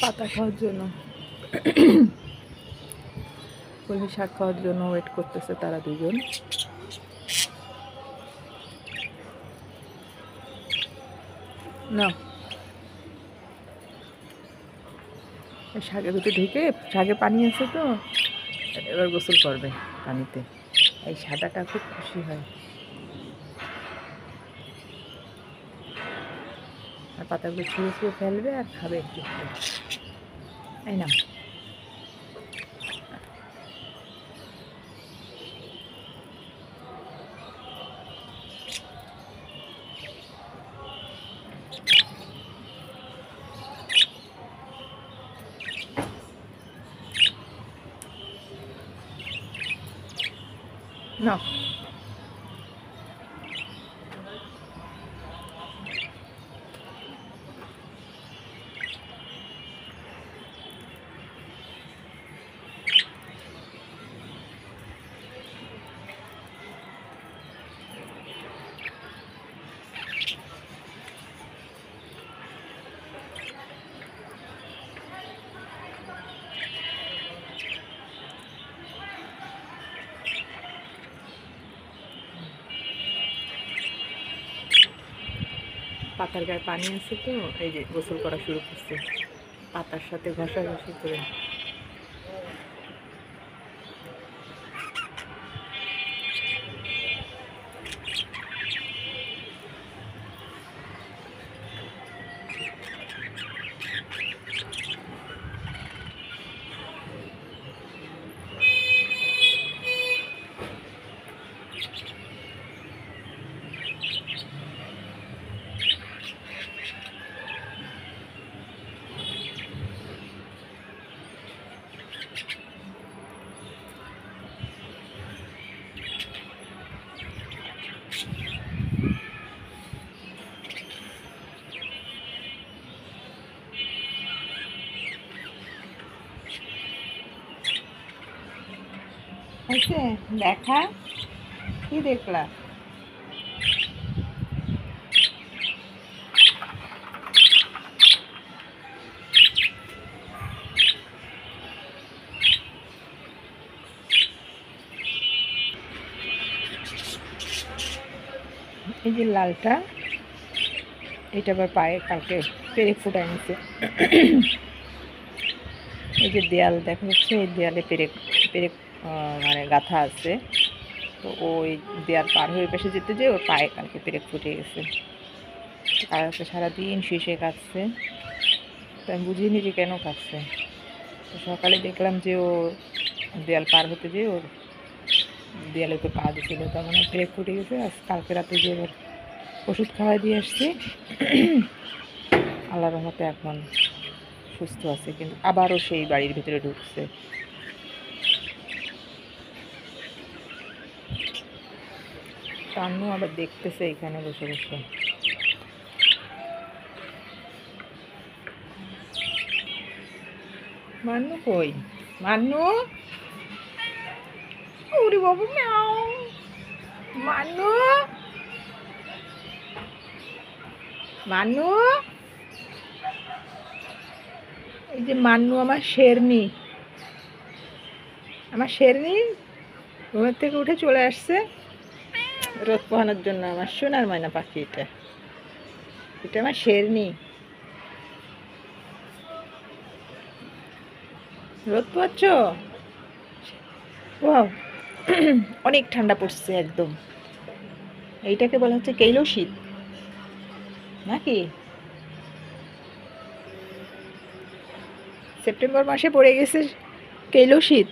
পাতা খাওয়ার জন্য, কলমি শাক খাওয়ার জন্য ওয়েট করতেছে তারা দুজন। না, শাকের ভিতরে ঢুকে, শাকে পানি আছে তো, এবার গোসল করবে পানিতে। এই সাদাটা খুব খুশি হয়। আর পাতাগুলো ছুঁয়ে ছুঁয়ে ফেলবে আর খাবে একটু একটু। এই না, না পাতার গায়ে পানি আছে তো, এই যে গোসল করা শুরু করছে পাতার সাথে ঘষাঘষি করে। হয়েছে দেখা, কি দেখলা? এই যে লালটা, এটা আবার পায়ে কালকে পেরেক ফুটায় নিছে। এই যে দেয়াল দেখা যাচ্ছে, এই দেয়ালে পেরেক পেরেক মানে গাঁথা আছে, তো ওই দেয়াল পার হয়ে পাশে যেতে যেয়ে ওর পায়ে কালকে পেরেক ফুটে গেছে। কালকে সারাদিন শুয়ে কাঁদছে, তো আমি বুঝিনি যে কেন কাঁদছে। তো সকালে দেখলাম যে ও দেয়াল পার হতে যেয়ে ওর দেয়ালে তো পা দিয়েছিল, তার মানে পেরেক ফুটে গেছে। আজ কালকে রাতে যে ওর ওষুধ খাওয়াই দিয়ে আসছি, আল্লাহর রহমতে এখন সুস্থ আছে, কিন্তু আবারও সেই বাড়ির ভিতরে ঢুকছে। টান্নু আবার দেখতেছে এখানে বসে বসে। মান্নু কই? মান্নু, ওরে বাবু, ম্যাও। মান্নু, মান্নু, এই যে মান্নু আমার শেরনি, আমার শেরনি ঘুমের থেকে উঠে চলে আসছে রোদ পোহানোর জন্য। আমার সোনার ময়না পাখি, এটা এটা আমার শেরনি। রোদ পোহাচ্ছ? ও অনেক ঠান্ডা পড়ছে একদম। এইটাকে বলা হচ্ছে কেইলো শীত নাকি? সেপ্টেম্বর মাসে পড়ে গেছে কেইলো শীত।